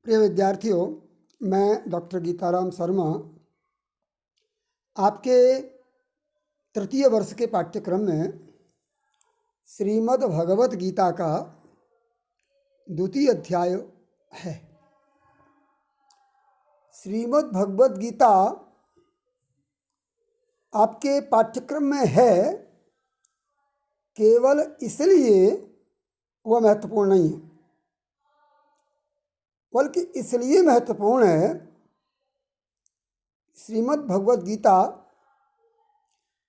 प्रिय विद्यार्थियों, मैं डॉक्टर गीताराम शर्मा आपके तृतीय वर्ष के पाठ्यक्रम में श्रीमद् भगवत गीता का द्वितीय अध्याय है। श्रीमद् भगवत गीता आपके पाठ्यक्रम में है केवल इसलिए वह महत्वपूर्ण नहीं है, बल्कि इसलिए महत्वपूर्ण है। श्रीमद् भगवत गीता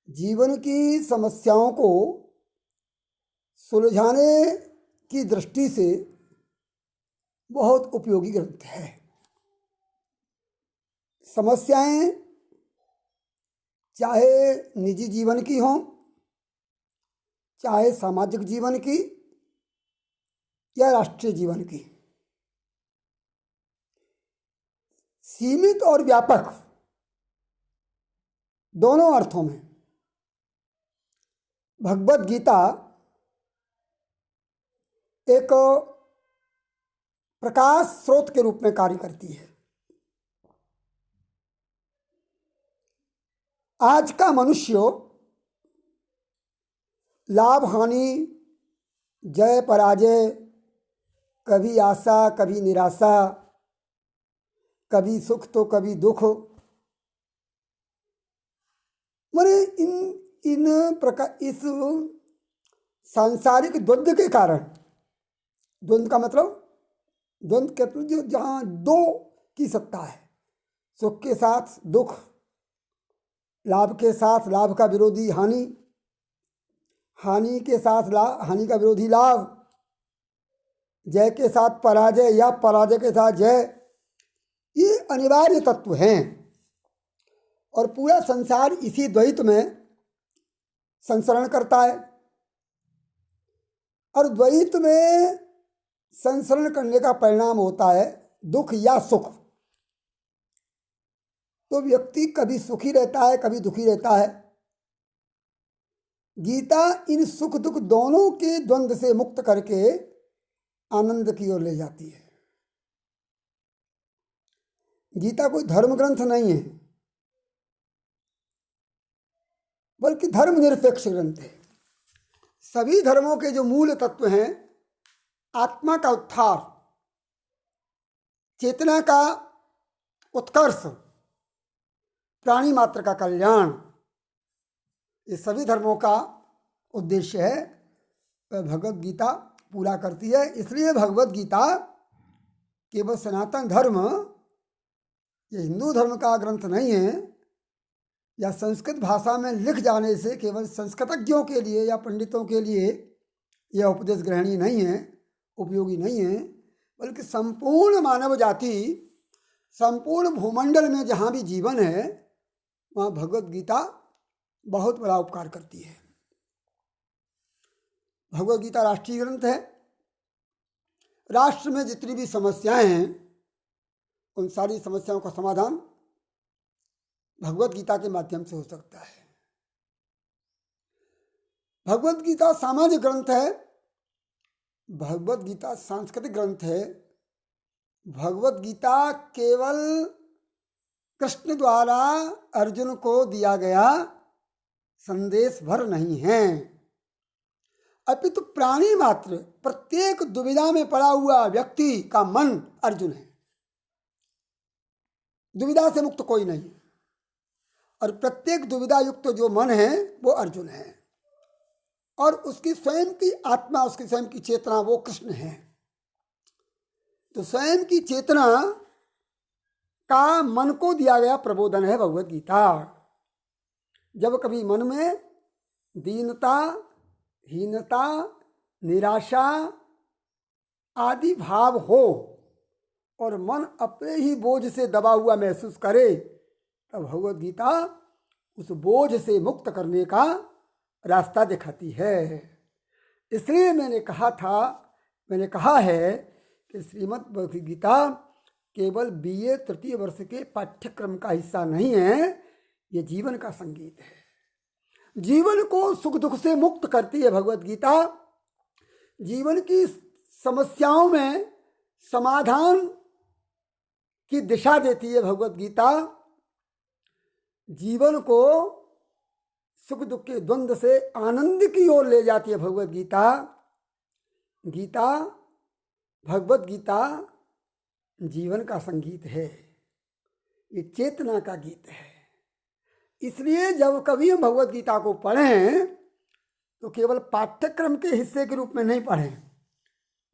जीवन की समस्याओं को सुलझाने की दृष्टि से बहुत उपयोगी ग्रंथ है। समस्याएं चाहे निजी जीवन की हों, चाहे सामाजिक जीवन की या राष्ट्रीय जीवन की, सीमित और व्यापक दोनों अर्थों में भगवत गीता एक प्रकाश स्रोत के रूप में कार्य करती है। आज का मनुष्य लाभ हानि, जय पराजय, कभी आशा कभी निराशा, कभी सुख तो कभी दुख, माने इन प्रकार इस सांसारिक द्वंद्व के कारण, द्वंद्व का मतलब द्वंद्व के जो जहाँ दो की सत्ता है, सुख के साथ दुख, लाभ के साथ लाभ का विरोधी हानि, हानि के साथ हानि का विरोधी लाभ, जय के साथ पराजय या पराजय के साथ जय, ये अनिवार्य तत्व हैं। और पूरा संसार इसी द्वैत में संसरण करता है। और द्वैत में संसरण करने का परिणाम होता है दुख या सुख। तो व्यक्ति कभी सुखी रहता है, कभी दुखी रहता है। गीता इन सुख दुख दोनों के द्वंद्व से मुक्त करके आनंद की ओर ले जाती है। गीता कोई धर्म ग्रंथ नहीं है, बल्कि धर्मनिरपेक्ष ग्रंथ है। सभी धर्मों के जो मूल तत्व हैं, आत्मा का उत्थान, चेतना का उत्कर्ष, प्राणी मात्र का कल्याण, ये सभी धर्मों का उद्देश्य है, भगवत गीता पूरा करती है। इसलिए भगवत गीता केवल सनातन धर्म, ये हिंदू धर्म का ग्रंथ नहीं है, या संस्कृत भाषा में लिख जाने से केवल संस्कृतज्ञों के लिए या पंडितों के लिए यह उपदेश ग्रहणीय नहीं है, उपयोगी नहीं है, बल्कि संपूर्ण मानव जाति, संपूर्ण भूमंडल में जहाँ भी जीवन है, वहाँ भगवत गीता बहुत बड़ा उपकार करती है। भगवत गीता राष्ट्रीय ग्रंथ है। राष्ट्र में जितनी भी समस्याएं हैं, उन सारी समस्याओं का समाधान भगवत गीता के माध्यम से हो सकता है। भगवत गीता सामाजिक ग्रंथ है, भगवत गीता सांस्कृतिक ग्रंथ है। भगवत गीता केवल कृष्ण द्वारा अर्जुन को दिया गया संदेश भर नहीं है, अपितु प्राणी मात्र, प्रत्येक दुविधा में पड़ा हुआ व्यक्ति का मन अर्जुन है। दुविधा से मुक्त कोई नहीं, और प्रत्येक दुविधा युक्त जो मन है वो अर्जुन है, और उसकी स्वयं की आत्मा, उसकी स्वयं की चेतना वो कृष्ण है। तो स्वयं की चेतना का मन को दिया गया प्रबोधन है भगवत गीता। जब कभी मन में दीनता, हीनता, निराशा आदि भाव हो और मन अपने ही बोझ से दबा हुआ महसूस करे, तब भगवत गीता उस बोझ से मुक्त करने का रास्ता दिखाती है। इसलिए मैंने कहा है कि श्रीमद् भगवत गीता केवल बीए तृतीय वर्ष के पाठ्यक्रम का हिस्सा नहीं है, ये जीवन का संगीत है। जीवन को सुख दुख से मुक्त करती है भगवत गीता। जीवन की समस्याओं में समाधान की दिशा देती है भगवत गीता। जीवन को सुख दुख के द्वंद्व से आनंद की ओर ले जाती है भगवत गीता। गीता, भगवत गीता जीवन का संगीत है, ये चेतना का गीत है। इसलिए जब कभी हम भगवत गीता को पढ़ें तो केवल पाठ्यक्रम के हिस्से के रूप में नहीं पढ़ें,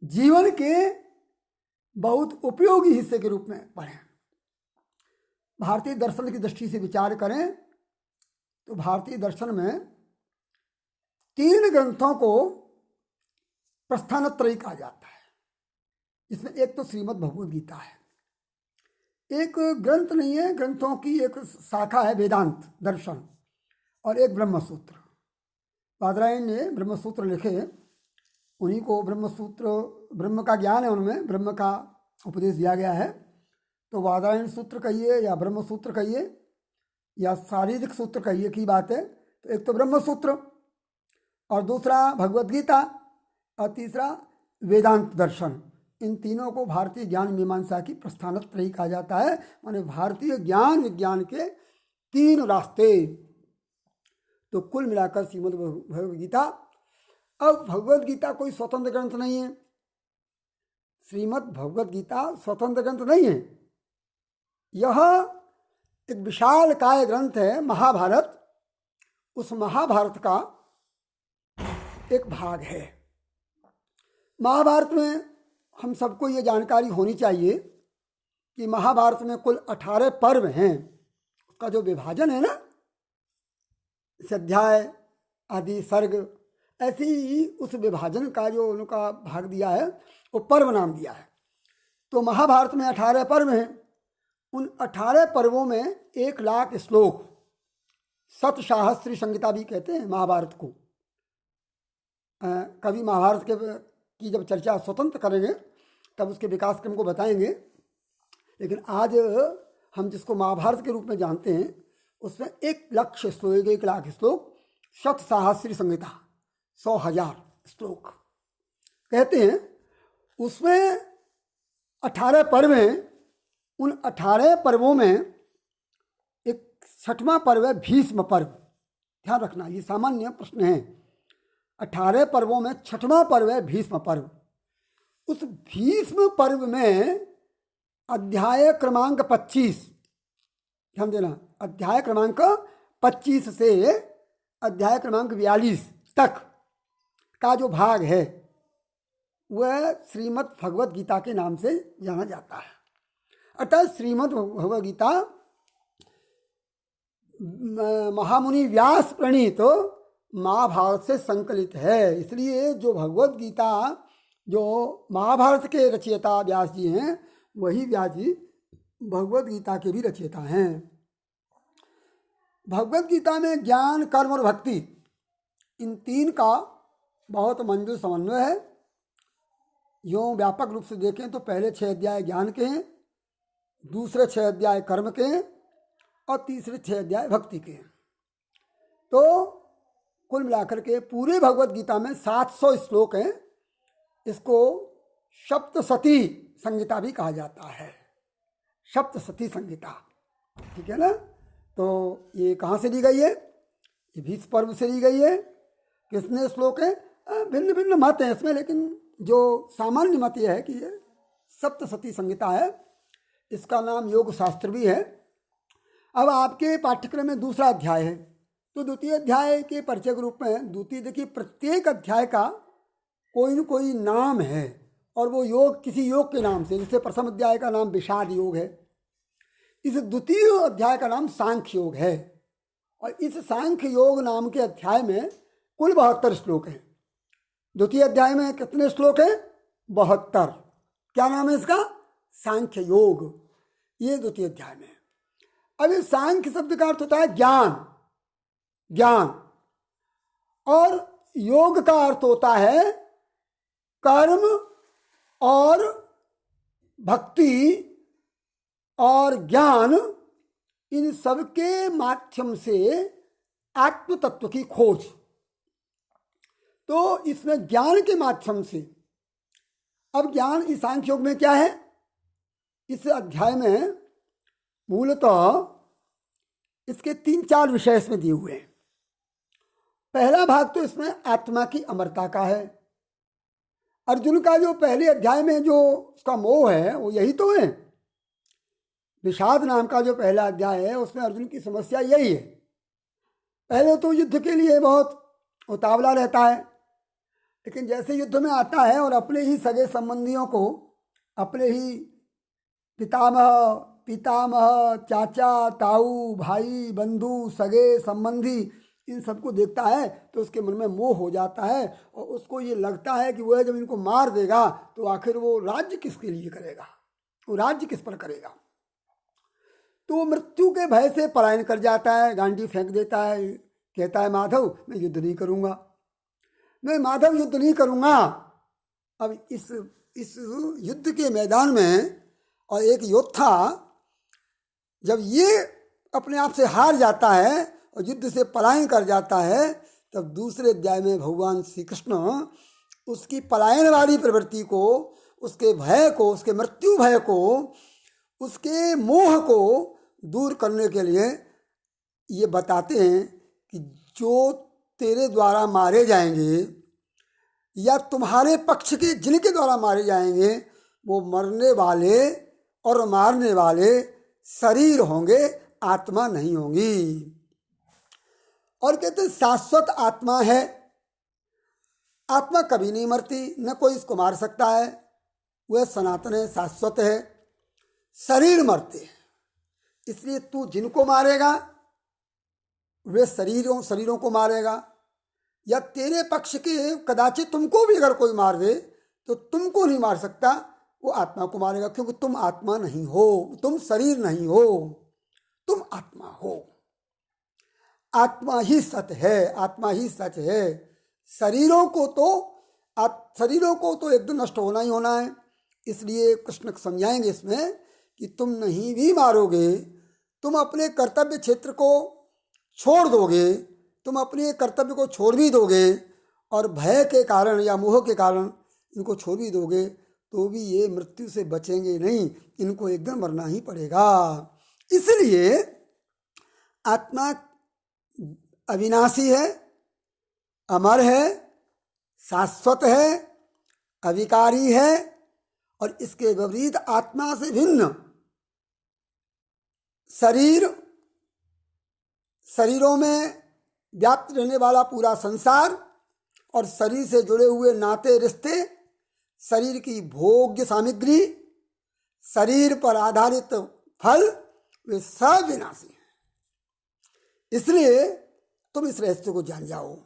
जीवन के बहुत उपयोगी हिस्से के रूप में पढ़ें। भारतीय दर्शन की दृष्टि से विचार करें तो भारतीय दर्शन में 3 ग्रंथों को प्रस्थानत्रयी कहा जाता है। इसमें एक तो श्रीमद् भगवद गीता है, एक ग्रंथ नहीं है, ग्रंथों की एक शाखा है वेदांत दर्शन, और एक ब्रह्मसूत्र। बादरायण ने ब्रह्मसूत्र लिखे, उन्हीं को ब्रह्मसूत्र, ब्रह्म का ज्ञान है, उनमें ब्रह्म का उपदेश दिया गया है। तो बादरायण सूत्र कहिए या ब्रह्मसूत्र कहिए या शारीरिक सूत्र कहिए की बात है। तो एक तो ब्रह्मसूत्र, और दूसरा भगवद गीता, और तीसरा वेदांत दर्शन। इन तीनों को भारतीय ज्ञान मीमांसा की प्रस्थानत्रयी कहा जाता है, माने भारतीय ज्ञान विज्ञान के 3 रास्ते। तो कुल मिलाकर श्रीमद् भगवद गीता। अब भगवद गीता कोई स्वतंत्र ग्रंथ नहीं है, श्रीमद् भगवद गीता स्वतंत्र ग्रंथ नहीं है। यह एक विशाल काय ग्रंथ है, महाभारत। उस महाभारत का एक भाग है। महाभारत में हम सबको ये जानकारी होनी चाहिए कि महाभारत में कुल 18 पर्व हैं। उसका जो विभाजन है ना, अध्याय आदि सर्ग, ऐसे ही उस विभाजन का जो उनका भाग दिया है वो पर्व नाम दिया है। तो महाभारत में 18 पर्व हैं। उन 18 पर्वों में 1 लाख श्लोक, शतसाहस्री संहिता भी कहते हैं महाभारत को। कभी महाभारत की जब चर्चा स्वतंत्र करेंगे तब उसके विकास क्रम को बताएंगे, लेकिन आज हम जिसको महाभारत के रूप में जानते हैं उसमें 1 लाख श्लोक, 1 लाख श्लोक, शतसाहस्री संहिता, 100,000 श्लोक कहते हैं। उसमें 18 पर्व हैं। उन 18 पर्वों में एक 6वां पर्व है भीष्म पर्व। ध्यान रखना, ये सामान्य प्रश्न है। 18 पर्वों में 6वां पर्व है भीष्म पर्व। उस भीष्म पर्व में अध्याय क्रमांक 25, ध्यान देना, अध्याय क्रमांक 25 से अध्याय क्रमांक 42 तक का जो भाग है वह श्रीमद् भगवद गीता के नाम से जाना जाता है। अतः श्रीमद् भगवद गीता महामुनि व्यास प्रणीत महाभारत से संकलित है। इसलिए जो भगवद गीता, जो महाभारत के रचयिता व्यास जी हैं, वही व्यास जी भगवद गीता के भी रचयिता हैं। भगवद गीता में ज्ञान, कर्म और भक्ति, इन 3 का बहुत मंजूर समन्वय है। यूँ व्यापक रूप से देखें तो पहले 6 अध्याय ज्ञान के हैं, दूसरे 6 अध्याय कर्म के हैं, और तीसरे 6 अध्याय भक्ति के हैं। तो कुल मिलाकर के पूरे भगवद गीता में 700 श्लोक हैं। इसको सप्तशती संहिता भी कहा जाता है, सप्तशती संहिता, ठीक है ना। तो ये कहाँ से ली गई है? ये भीष्म पर्व से ली गई है। कितने श्लोक हैं? भिन्न भिन्न मत हैं इसमें, लेकिन जो सामान्य मत यह है कि ये सप्तशती संहिता है। इसका नाम योग शास्त्र भी है। अब आपके पाठ्यक्रम में दूसरा अध्याय है, तो द्वितीय अध्याय के परिचय के रूप में द्वितीय, देखिए प्रत्येक अध्याय का कोई न कोई नाम है, और वो योग किसी योग के नाम से। जैसे प्रथम अध्याय का नाम विषाद योग है, इस द्वितीय अध्याय का नाम सांख्य योग है, और इस सांख्य योग नाम के अध्याय में कुल 72 श्लोक हैं। द्वितीय अध्याय में कितने श्लोक हैं? 72। क्या नाम है इसका? सांख्य योग। ये द्वितीय अध्याय में। अब इस सांख्य शब्द का अर्थ होता है ज्ञान, ज्ञान, और योग का अर्थ होता है कर्म और भक्ति और ज्ञान, इन सब के माध्यम से आत्म तत्व की खोज। तो इसमें ज्ञान के माध्यम से, अब ज्ञान इस सांख्य योग में क्या है? इस अध्याय में मूलतः इसके 3-4 विषय इसमें दिए हुए हैं। पहला भाग तो इसमें आत्मा की अमरता का है। अर्जुन का जो पहले अध्याय में जो उसका मोह है वो यही तो है। विषाद नाम का जो पहला अध्याय है उसमें अर्जुन की समस्या यही है। पहले तो युद्ध के लिए बहुत उतावला रहता है, लेकिन जैसे युद्ध में आता है और अपने ही सगे संबंधियों को, अपने ही पितामह, चाचा, ताऊ, भाई, बंधु, सगे संबंधी, इन सबको देखता है तो उसके मन में मोह हो जाता है और उसको ये लगता है कि वह जब इनको मार देगा तो आखिर वो राज्य किसके लिए करेगा, वो राज्य किस पर करेगा। तो मृत्यु के भय से पलायन कर जाता है, गांडी फेंक देता है, कहता है माधव मैं युद्ध नहीं करूँगा, मैं माधव युद्ध नहीं करूँगा। अब इस युद्ध के मैदान में और एक योद्धा जब ये अपने आप से हार जाता है और युद्ध से पलायन कर जाता है, तब दूसरे अध्याय में भगवान श्री कृष्ण उसकी पलायन वाली प्रवृत्ति को, उसके भय को, उसके मृत्यु भय को, उसके मोह को दूर करने के लिए ये बताते हैं कि जो तेरे द्वारा मारे जाएंगे या तुम्हारे पक्ष के जिनके द्वारा मारे जाएंगे वो मरने वाले और मारने वाले शरीर होंगे, आत्मा नहीं होंगी। और कहते हैं शाश्वत आत्मा है, आत्मा कभी नहीं मरती, न कोई इसको मार सकता है, वह सनातन है, शाश्वत है। शरीर मरते हैं, इसलिए तू जिनको मारेगा वे शरीरों को मारेगा, या तेरे पक्ष के कदाचित तुमको भी अगर कोई मार दे तो तुमको नहीं मार सकता, वो आत्मा को मारेगा, क्योंकि तुम आत्मा नहीं हो, तुम शरीर नहीं हो, तुम आत्मा हो। आत्मा ही सत्य है, आत्मा ही सच है। शरीरों को तो एकदम नष्ट होना ही होना है। इसलिए कृष्ण समझाएंगे इसमें कि तुम नहीं भी मारोगे, तुम अपने कर्तव्य क्षेत्र को छोड़ दोगे, तुम अपने कर्तव्य को छोड़ भी दोगे और भय के कारण या मोह के कारण इनको छोड़ भी दोगे, तो भी ये मृत्यु से बचेंगे नहीं, इनको एकदम मरना ही पड़ेगा। इसलिए आत्मा अविनाशी है, अमर है, शाश्वत है, अविकारी है, और इसके विपरीत आत्मा से भिन्न शरीरों में व्याप्त रहने वाला पूरा संसार और शरीर से जुड़े हुए नाते रिश्ते, शरीर की भोग्य सामग्री, शरीर पर आधारित फल, वे सब विनाशी हैं। इसलिए तुम इस रहस्य को जान जाओ।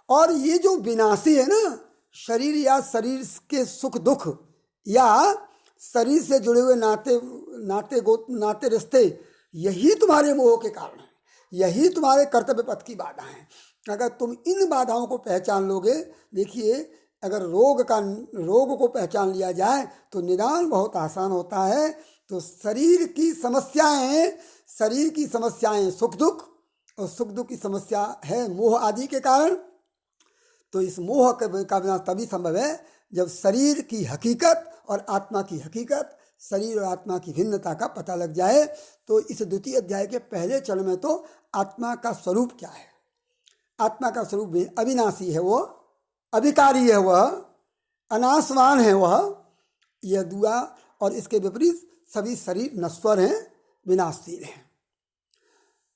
और ये जो विनाशी है ना, शरीर या शरीर के सुख दुख या शरीर से जुड़े हुए नाते रिश्ते, यही तुम्हारे मोह के कारण है, यही तुम्हारे कर्तव्य पथ की बाधा है। अगर तुम इन बाधाओं को पहचान लोगे, देखिए अगर रोग को पहचान लिया जाए तो निदान बहुत आसान होता है। तो शरीर की समस्याएं सुख दुख, और सुख दुख की समस्या है मोह आदि के कारण। तो इस मोह का विनाश तभी संभव है जब शरीर की हकीकत और आत्मा की हकीकत, शरीर और आत्मा की भिन्नता का पता लग जाए। तो इस द्वितीय अध्याय के पहले चरण में तो आत्मा का स्वरूप क्या है, आत्मा का स्वरूप अविनाशी है, वो अविकारी है, वह अनाशवान है, वह यह दुआ। और इसके विपरीत सभी शरीर नश्वर हैं, विनाशशील हैं।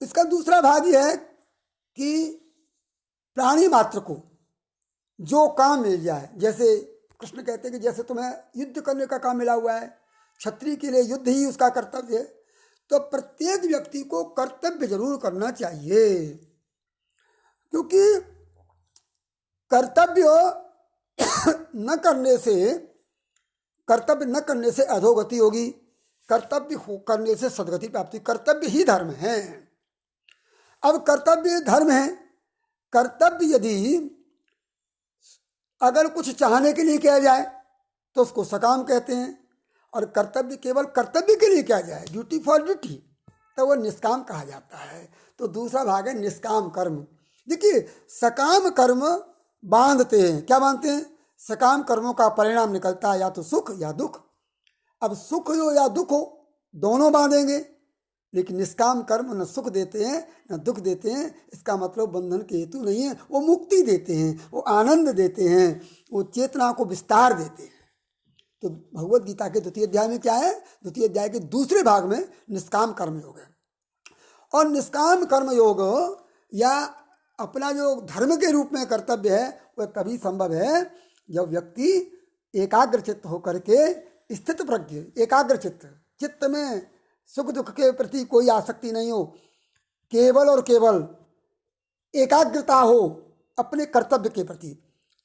इसका दूसरा भाग यह है कि प्राणी मात्र को जो काम मिल जाए, जैसे कृष्ण कहते हैं कि जैसे तुम्हें युद्ध करने का काम मिला हुआ है, क्षत्रिय के लिए युद्ध ही उसका कर्तव्य है, तो प्रत्येक व्यक्ति को कर्तव्य जरूर करना चाहिए, क्योंकि कर्तव्य न करने से अधोगति होगी, कर्तव्य करने से सदगति प्राप्ति। कर्तव्य ही धर्म है। अब कर्तव्य धर्म है, कर्तव्य यदि अगर कुछ चाहने के लिए किया जाए तो उसको सकाम कहते हैं, और कर्तव्य केवल कर्तव्य के लिए किया जाए, ड्यूटी फॉर ड्यूटी, तो वो निष्काम कहा जाता है। तो दूसरा भाग है निष्काम कर्म। देखिए सकाम कर्म बांधते हैं, क्या बांधते हैं? सकाम कर्मों का परिणाम निकलता है या तो सुख या दुख। अब सुख हो या दुख हो, दोनों बांधेंगे, लेकिन निष्काम कर्म न सुख देते हैं न दुख देते हैं। इसका मतलब बंधन के हेतु नहीं है, वो मुक्ति देते हैं, वो आनंद देते हैं, वो चेतना को विस्तार देते हैं। तो भगवत गीता के द्वितीय अध्याय में क्या है? द्वितीय अध्याय के दूसरे भाग में निष्काम कर्मयोग है। और निष्काम कर्मयोग या अपना जो धर्म के रूप में कर्तव्य है वह तभी संभव है जब व्यक्ति एकाग्र चित्त होकर के, स्थित प्रज्ञ, एकाग्र चित्त में सुख दुख के प्रति कोई आसक्ति नहीं हो, केवल और केवल एकाग्रता हो अपने कर्तव्य के प्रति।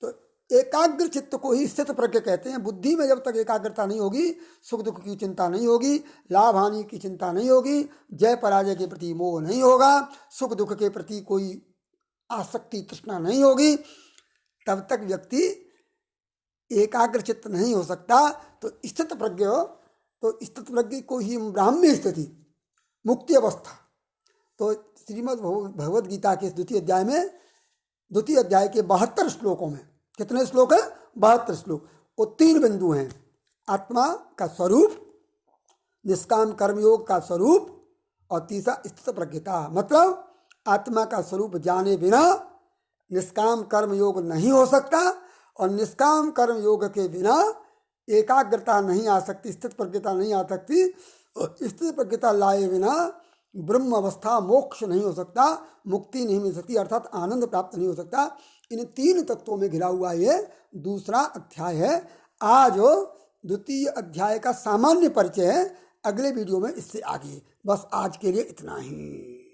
तो एकाग्र चित्त को ही स्थित प्रज्ञ कहते हैं। बुद्धि में जब तक एकाग्रता नहीं होगी, सुख दुख की चिंता नहीं होगी, लाभ हानि की चिंता नहीं होगी, जय पराजय के प्रति मोह नहीं होगा, सुख दुख के प्रति कोई आसक्ति तृष्णा नहीं होगी, तब तक व्यक्ति एकाग्र चित्त नहीं हो सकता। तो स्थित प्रज्ञ, तो स्थित प्रज्ञ को ही ब्राह्मी स्थिति, मुक्ति अवस्था। तो श्रीमद् भगवद गीता के द्वितीय अध्याय में, द्वितीय अध्याय के 72 श्लोकों में, कितने श्लोक हैं? 72 श्लोक। वो 3 बिंदु हैं: आत्मा का स्वरूप, निष्काम कर्मयोग का स्वरूप, और तीसरा स्थित प्रज्ञता। मतलब आत्मा का स्वरूप जाने बिना निष्काम कर्मयोग नहीं हो सकता, और निष्काम कर्म योग के बिना एकाग्रता नहीं आ सकती, स्थित प्रज्ञता नहीं आ सकती, और स्थित प्रज्ञता लाए बिना ब्रह्म अवस्था, मोक्ष नहीं हो सकता, मुक्ति नहीं मिल सकती, अर्थात आनंद प्राप्त नहीं हो सकता। इन 3 तत्वों में घिरा हुआ ये दूसरा अध्याय है। आज द्वितीय अध्याय का सामान्य परिचय है, अगले वीडियो में इससे आगे। बस आज के लिए इतना ही।